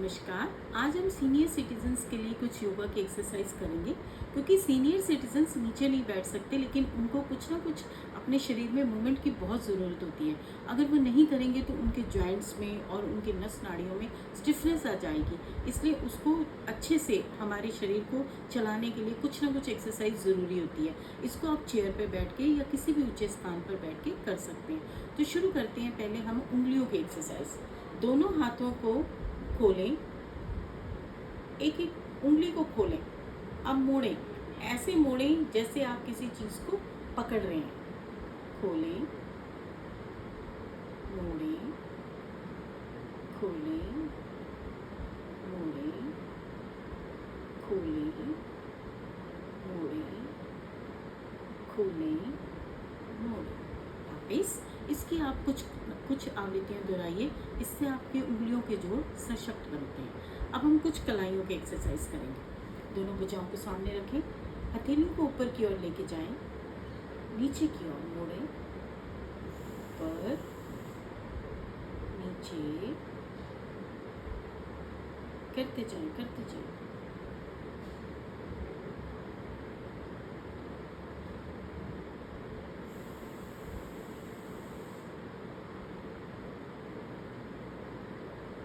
नमस्कार। आज हम सीनियर सिटीजन्स के लिए कुछ योगा की एक्सरसाइज करेंगे क्योंकि सीनियर सिटीजन्स नीचे नहीं बैठ सकते, लेकिन उनको कुछ ना कुछ अपने शरीर में मूवमेंट की बहुत ज़रूरत होती है। अगर वो नहीं करेंगे तो उनके जॉइंट्स में और उनके नस नाड़ियों में स्टिफनेस आ जाएगी। इसलिए उसको अच्छे से हमारे शरीर को चलाने के लिए कुछ ना कुछ एक्सरसाइज ज़रूरी होती है। इसको आप चेयर पर बैठ के या किसी भी ऊँचे स्थान पर बैठ के कर सकते हैं। तो शुरू करते हैं। पहले हम उंगलियों की एक्सरसाइज। दोनों हाथों को खोलें, एक एक उंगली को खोलें, अब मोड़ें। ऐसे मोड़ें जैसे आप किसी चीज़ को पकड़ रहे हैं। खोलें, मोड़ें, खोलें, मोड़ें, खोलें, मोड़ें, खोलें, मोड़ें। वापिस इसकी आप कुछ आवृत्तियाँ दोहराइए, इससे आपके उंगलियों के जोड़ सशक्त बनते हैं। अब हम कुछ कलाइयों की एक्सरसाइज करेंगे। दोनों भुजाओं को सामने रखें, हथेलियों को ऊपर की ओर लेके जाएं, नीचे की ओर मोड़ें, ऊपर, नीचे करते जाएं, करते जाएं।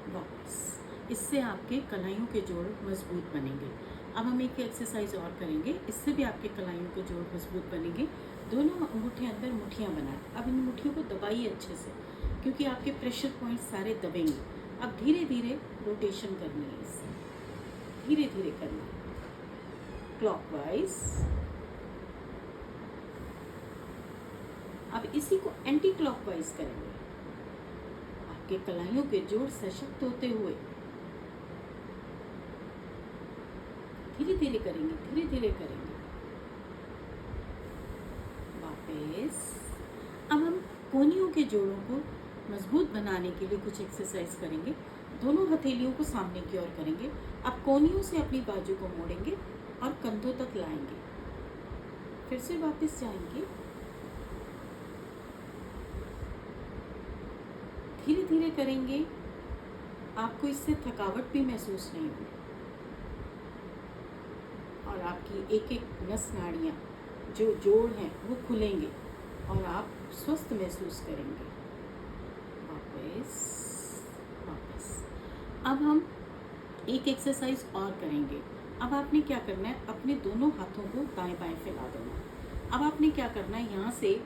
वापस इससे आपके कलाइयों के जोड़ मजबूत बनेंगे। अब हम एक एक्सरसाइज और करेंगे, इससे भी आपके कलाइयों के जोड़ मजबूत बनेंगे। दोनों अंगूठे अंदर मुट्ठियाँ बनाएं। अब इन मुट्ठियों को दबाइए अच्छे से, क्योंकि आपके प्रेशर पॉइंट सारे दबेंगे। अब धीरे धीरे रोटेशन करनी है, इससे धीरे धीरे करना है, क्लॉकवाइज। अब इसी को एंटी क्लॉकवाइज करेंगे। आपके कलाइयों के जोड़ सशक्त होते हुए धीरे धीरे करेंगे, धीरे धीरे करेंगे। वापस अब हम कोहनियों के जोड़ों को मजबूत बनाने के लिए कुछ एक्सरसाइज करेंगे। दोनों हथेलियों को सामने की ओर करेंगे। अब कोहनियों से अपनी बाजू को मोड़ेंगे और कंधों तक लाएंगे। फिर से वापस जाएंगे, धीरे धीरे करेंगे। आपको इससे थकावट भी महसूस नहीं होगी और आपकी एक एक नस नाड़ियाँ जो जोड़ हैं वो खुलेंगे और आप स्वस्थ महसूस करेंगे। वापस वापस अब हम एक एक्सरसाइज और करेंगे। अब आपने क्या करना है, अपने दोनों हाथों को दाएं बाएं फैला देना। अब आपने क्या करना है, यहाँ से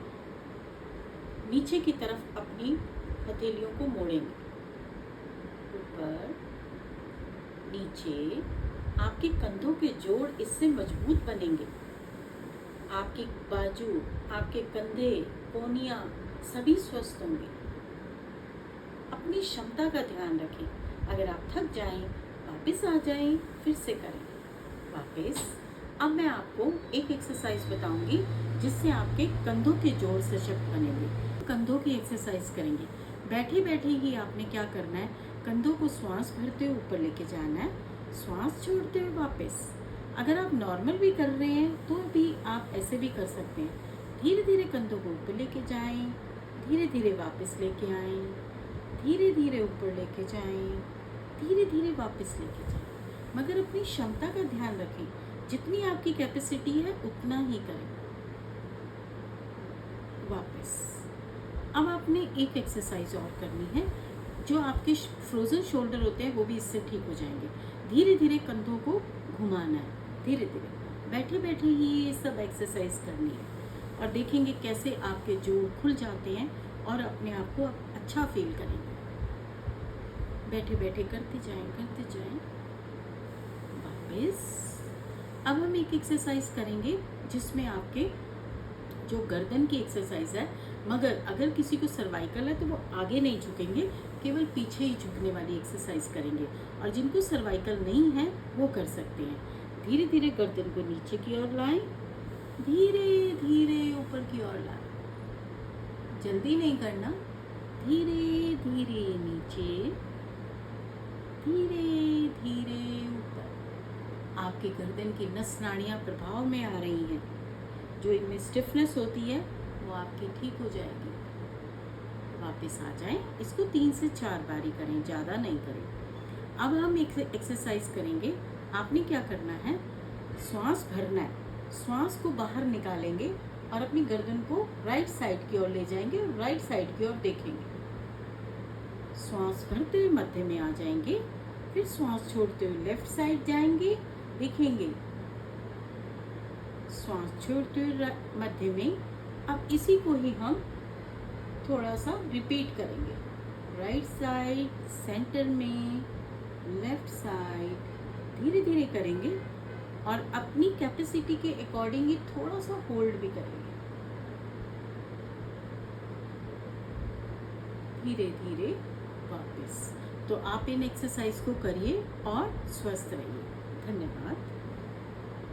नीचे की तरफ अपनी हथेलियों को मोड़ेंगे, ऊपर नीचे। आपके कंधों के जोड़ इससे मजबूत बनेंगे। आपकी बाजू, आपके कंधे, कोहनियाँ सभी स्वस्थ होंगे। अपनी क्षमता का ध्यान रखें। अगर आप थक जाएं, वापस आ जाएं, फिर से करें। वापस अब मैं आपको एक एक्सरसाइज बताऊंगी जिससे आपके कंधों के जोड़ सशक्त बनेंगे। कंधों की एक्सरसाइज करेंगे। बैठे बैठे ही आपने क्या करना है, कंधों को श्वास भरते हुए ऊपर लेके जाना है, श्वास छोड़ते हुए वापस। अगर आप नॉर्मल भी कर रहे हैं तो भी आप ऐसे भी कर सकते हैं। धीरे धीरे कंधों को ऊपर लेके जाएं, धीरे धीरे वापस लेके आएं, धीरे धीरे ऊपर लेके जाएं, धीरे धीरे वापस लेके जाएं। मगर अपनी क्षमता का ध्यान रखें, जितनी आपकी कैपेसिटी है उतना ही करें। वापस अब आपने एक एक्सरसाइज और करनी है। जो आपके फ्रोजन शोल्डर होते हैं वो भी इससे ठीक हो जाएंगे। धीरे धीरे कंधों को घुमाना है, धीरे धीरे। बैठे बैठे ही ये सब एक्सरसाइज करनी है और देखेंगे कैसे आपके जोड़ खुल जाते हैं और अपने आप को अच्छा फील करेंगे। बैठे बैठे करते जाएं, करते जाएं। वापस अब हम एक एक्सरसाइज करेंगे जिसमें आपके जो गर्दन की एक्सरसाइज है, मगर अगर किसी को सर्वाइकल है तो वो आगे नहीं झुकेंगे, केवल पीछे ही झुकने वाली एक्सरसाइज करेंगे। और जिनको सर्वाइकल नहीं है वो कर सकते हैं। धीरे धीरे गर्दन को नीचे की ओर लाएं, धीरे धीरे ऊपर की ओर लाएं। जल्दी नहीं करना, धीरे धीरे नीचे, धीरे धीरे ऊपर। आपकी गर्दन की नस नाड़ियाँ प्रभाव में आ रही हैं। जो इनमें स्टिफनेस होती है वो आपकी ठीक हो जाएगी। वापस आ जाएं। इसको 3 से 4 बारी करें, ज़्यादा नहीं करें। अब हम एक एक्सरसाइज करेंगे। आपने क्या करना है, श्वास भरना है, श्वास को बाहर निकालेंगे और अपनी गर्दन को राइट साइड की ओर ले जाएंगे और राइट साइड की ओर देखेंगे। श्वास भरते हुए मध्य में आ जाएंगे, फिर श्वास छोड़ते हुए लेफ्ट साइड जाएंगे, देखेंगे, श्वास छोड़ते हुए मध्य में। अब इसी को ही हम थोड़ा सा रिपीट करेंगे, राइट साइड, सेंटर में, लेफ्ट साइड, धीरे धीरे करेंगे और अपनी कैपेसिटी के अकॉर्डिंग ही थोड़ा सा होल्ड भी करेंगे, धीरे धीरे वापस। तो आप इन एक्सरसाइज को करिए और स्वस्थ रहिए। धन्यवाद।